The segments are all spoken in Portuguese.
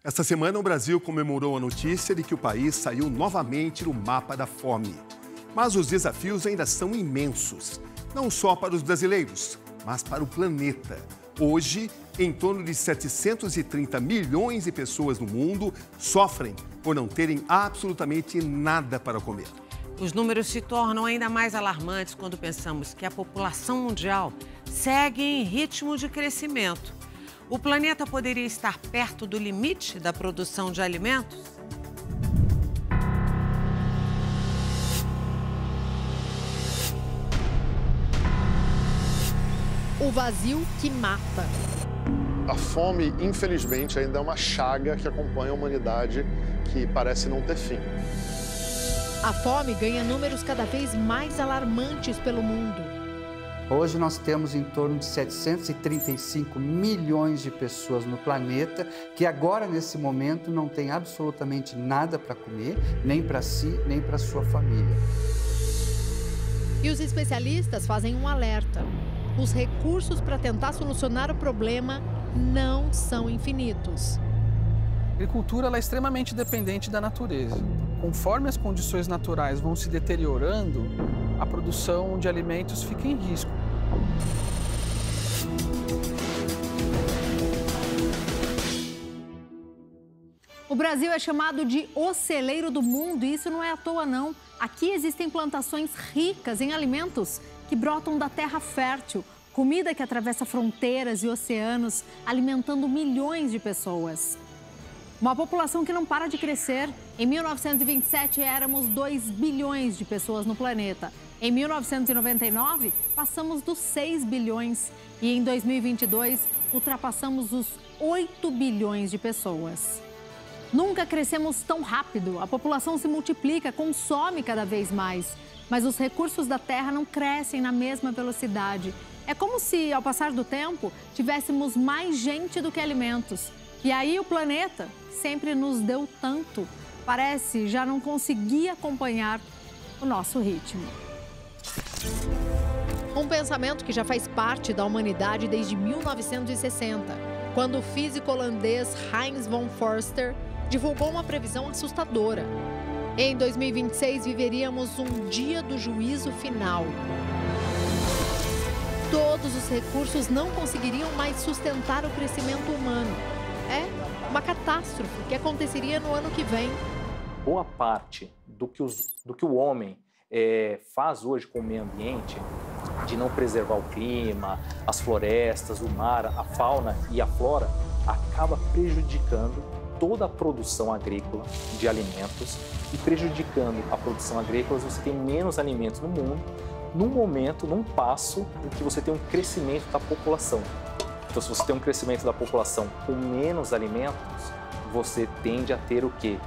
Esta semana, o Brasil comemorou a notícia de que o país saiu novamente no mapa da fome. Mas os desafios ainda são imensos, não só para os brasileiros, mas para o planeta. Hoje, em torno de 730 milhões de pessoas no mundo sofrem por não terem absolutamente nada para comer. Os números se tornam ainda mais alarmantes quando pensamos que a população mundial segue em ritmo de crescimento. O planeta poderia estar perto do limite da produção de alimentos? O vazio que mata. A fome, infelizmente, ainda é uma chaga que acompanha a humanidade que parece não ter fim. A fome ganha números cada vez mais alarmantes pelo mundo. Hoje nós temos em torno de 735 milhões de pessoas no planeta que agora, nesse momento, não tem absolutamente nada para comer, nem para si, nem para sua família. E os especialistas fazem um alerta. Os recursos para tentar solucionar o problema não são infinitos. A agricultura ela é extremamente dependente da natureza. Conforme as condições naturais vão se deteriorando, a produção de alimentos fica em risco. O Brasil é chamado de o celeiro do mundo e isso não é à toa, não. Aqui existem plantações ricas em alimentos que brotam da terra fértil, comida que atravessa fronteiras e oceanos, alimentando milhões de pessoas. Uma população que não para de crescer. Em 1927, éramos 2 bilhões de pessoas no planeta. Em 1999, passamos dos 6 bilhões. E em 2022, ultrapassamos os 8 bilhões de pessoas. Nunca crescemos tão rápido. A população se multiplica, consome cada vez mais. Mas os recursos da terra não crescem na mesma velocidade. É como se, ao passar do tempo, tivéssemos mais gente do que alimentos. E aí o planeta sempre nos deu tanto, parece já não conseguir acompanhar o nosso ritmo. Um pensamento que já faz parte da humanidade desde 1960, quando o físico holandês Heinz von Forster divulgou uma previsão assustadora. Em 2026 viveríamos um dia do juízo final. Todos os recursos não conseguiriam mais sustentar o crescimento humano. É uma catástrofe que aconteceria no ano que vem. Boa parte do que o homem faz hoje com o meio ambiente, de não preservar o clima, as florestas, o mar, a fauna e a flora, acaba prejudicando toda a produção agrícola de alimentos e prejudicando a produção agrícola, você tem menos alimentos no mundo, num momento, num passo em que você tem um crescimento da população. Então, se você tem um crescimento da população com menos alimentos, você tende a ter o quê?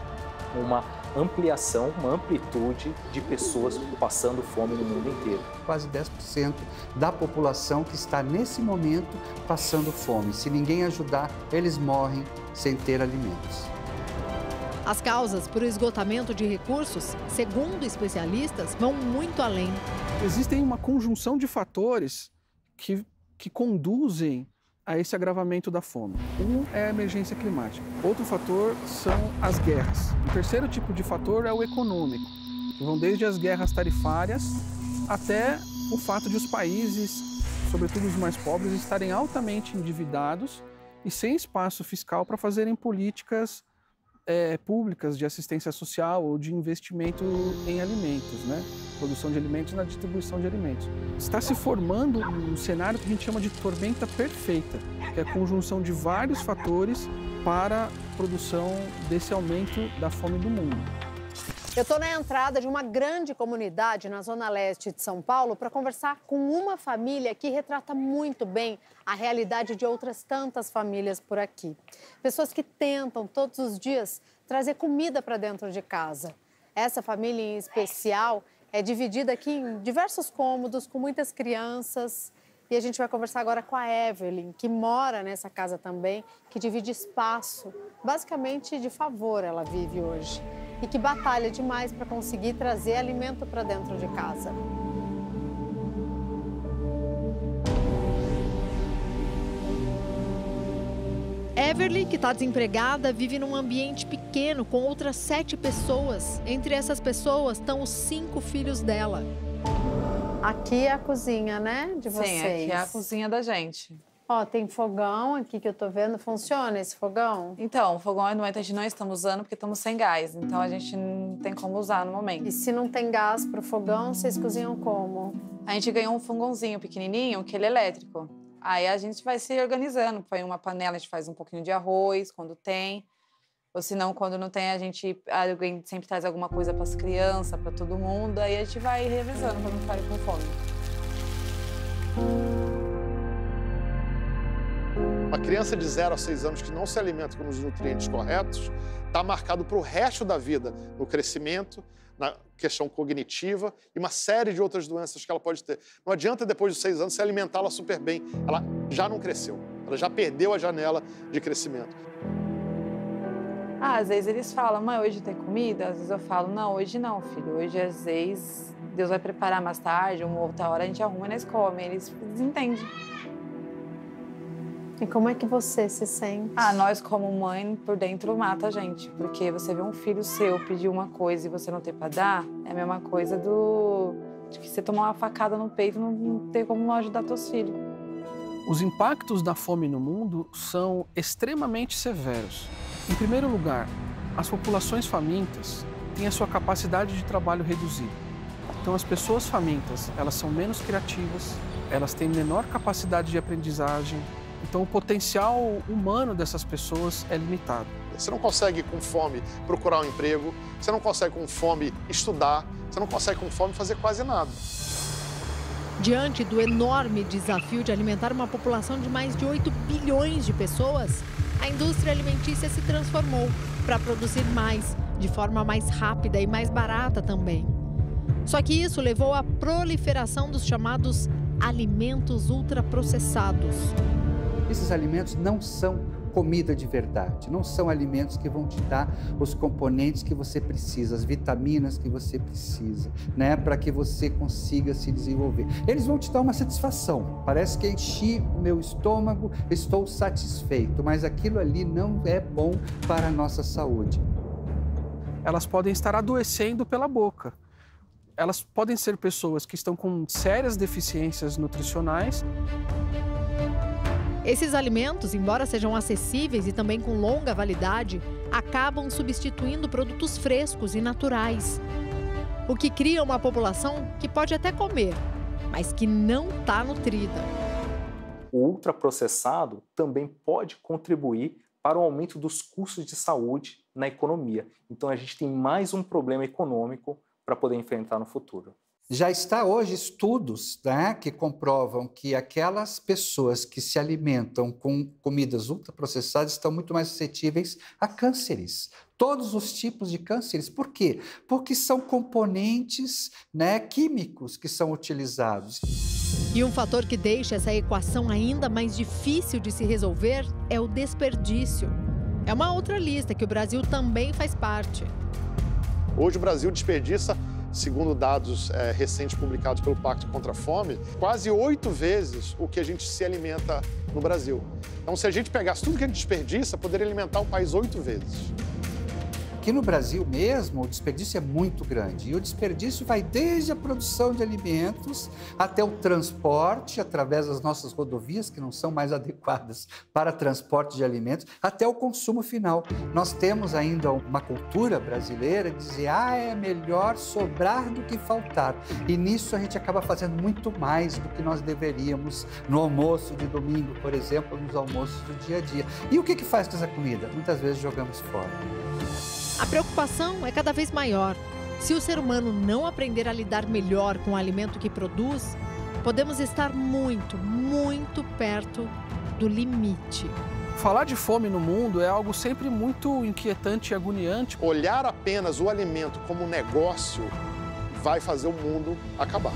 Uma ampliação, uma amplitude de pessoas passando fome no mundo inteiro. Quase 10% da população que está, nesse momento, passando fome. Se ninguém ajudar, eles morrem sem ter alimentos. As causas para o esgotamento de recursos, segundo especialistas, vão muito além. Existem uma conjunção de fatores que conduzem a esse agravamento da fome. Um é a emergência climática. Outro fator são as guerras. O terceiro tipo de fator é o econômico, que vão desde as guerras tarifárias até o fato de os países, sobretudo os mais pobres, estarem altamente endividados e sem espaço fiscal para fazerem políticas públicas de assistência social ou de investimento em alimentos, né? Produção de alimentos na distribuição de alimentos. Está se formando um cenário que a gente chama de tormenta perfeita, que é a conjunção de vários fatores para a produção desse aumento da fome do mundo. Eu estou na entrada de uma grande comunidade na zona leste de São Paulo para conversar com uma família que retrata muito bem a realidade de outras tantas famílias por aqui. Pessoas que tentam todos os dias trazer comida para dentro de casa. Essa família em especial é dividida aqui em diversos cômodos com muitas crianças. E a gente vai conversar agora com a Evelyn, que mora nessa casa também, que divide espaço. Basicamente de favor ela vive hoje. E que batalha demais para conseguir trazer alimento para dentro de casa. Beverly, que está desempregada, vive num ambiente pequeno com outras 7 pessoas. Entre essas pessoas estão os 5 filhos dela. Aqui é a cozinha, né, de vocês? Sim, aqui é a cozinha da gente. Ó, tem fogão aqui que eu tô vendo. Funciona esse fogão? Então, o fogão no momento a gente não estamos usando porque estamos sem gás. Então a gente não tem como usar no momento. E se não tem gás pro fogão, vocês cozinham como? A gente ganhou um fogãozinho pequenininho, que ele é elétrico. Aí a gente vai se organizando. Põe uma panela, a gente faz um pouquinho de arroz quando tem. Ou se não, quando não tem, alguém sempre traz alguma coisa para as crianças, para todo mundo. Aí a gente vai revisando para não ficar com fome. Uma criança de 0 a 6 anos que não se alimenta com os nutrientes corretos está marcado para o resto da vida, no crescimento, na questão cognitiva e uma série de outras doenças que ela pode ter. Não adianta, depois de 6 anos, se alimentá-la super bem. Ela já não cresceu, ela já perdeu a janela de crescimento. Às vezes eles falam, mãe, hoje tem comida? Às vezes eu falo, não, hoje não, filho. Hoje, às vezes, Deus vai preparar mais tarde, uma outra hora a gente arruma e nós comemos. Eles entendem. E como é que você se sente? Nós como mãe, por dentro, mata a gente. Porque você vê um filho seu pedir uma coisa e você não tem pra dar, é a mesma coisa de que você tomar uma facada no peito e não ter como ajudar teus filhos. Os impactos da fome no mundo são extremamente severos. Em primeiro lugar, as populações famintas têm a sua capacidade de trabalho reduzida. Então, as pessoas famintas, elas são menos criativas, elas têm menor capacidade de aprendizagem. Então, o potencial humano dessas pessoas é limitado. Você não consegue, com fome, procurar um emprego, você não consegue, com fome, estudar, você não consegue, com fome, fazer quase nada. Diante do enorme desafio de alimentar uma população de mais de 8 bilhões de pessoas, a indústria alimentícia se transformou para produzir mais, de forma mais rápida e mais barata também. Só que isso levou à proliferação dos chamados alimentos ultraprocessados. Esses alimentos não são comida de verdade, não são alimentos que vão te dar os componentes que você precisa, as vitaminas que você precisa, né, para que você consiga se desenvolver. Eles vão te dar uma satisfação, parece que enchi o meu estômago, estou satisfeito, mas aquilo ali não é bom para a nossa saúde. Elas podem estar adoecendo pela boca. Elas podem ser pessoas que estão com sérias deficiências nutricionais. Esses alimentos, embora sejam acessíveis e também com longa validade, acabam substituindo produtos frescos e naturais. O que cria uma população que pode até comer, mas que não está nutrida. O ultraprocessado também pode contribuir para o aumento dos custos de saúde na economia. Então a gente tem mais um problema econômico para poder enfrentar no futuro. Já está hoje estudos, né, que comprovam que aquelas pessoas que se alimentam com comidas ultraprocessadas estão muito mais suscetíveis a cânceres. Todos os tipos de cânceres. Por quê? Porque são componentes, né, químicos que são utilizados. E um fator que deixa essa equação ainda mais difícil de se resolver é o desperdício. É uma outra lista que o Brasil também faz parte. Hoje o Brasil desperdiça, segundo dados recentes publicados pelo Pacto contra a Fome, quase 8 vezes o que a gente se alimenta no Brasil. Então, se a gente pegasse tudo que a gente desperdiça, poderia alimentar o país 8 vezes. Aqui no Brasil mesmo, o desperdício é muito grande. E o desperdício vai desde a produção de alimentos até o transporte, através das nossas rodovias, que não são mais adequadas para transporte de alimentos, até o consumo final. Nós temos ainda uma cultura brasileira de dizer, é melhor sobrar do que faltar. E nisso a gente acaba fazendo muito mais do que nós deveríamos no almoço de domingo, por exemplo, nos almoços do dia a dia. E o que faz com essa comida? Muitas vezes jogamos fora. A preocupação é cada vez maior. Se o ser humano não aprender a lidar melhor com o alimento que produz, podemos estar muito, muito perto do limite. Falar de fome no mundo é algo sempre muito inquietante e agoniante. Olhar apenas o alimento como um negócio vai fazer o mundo acabar.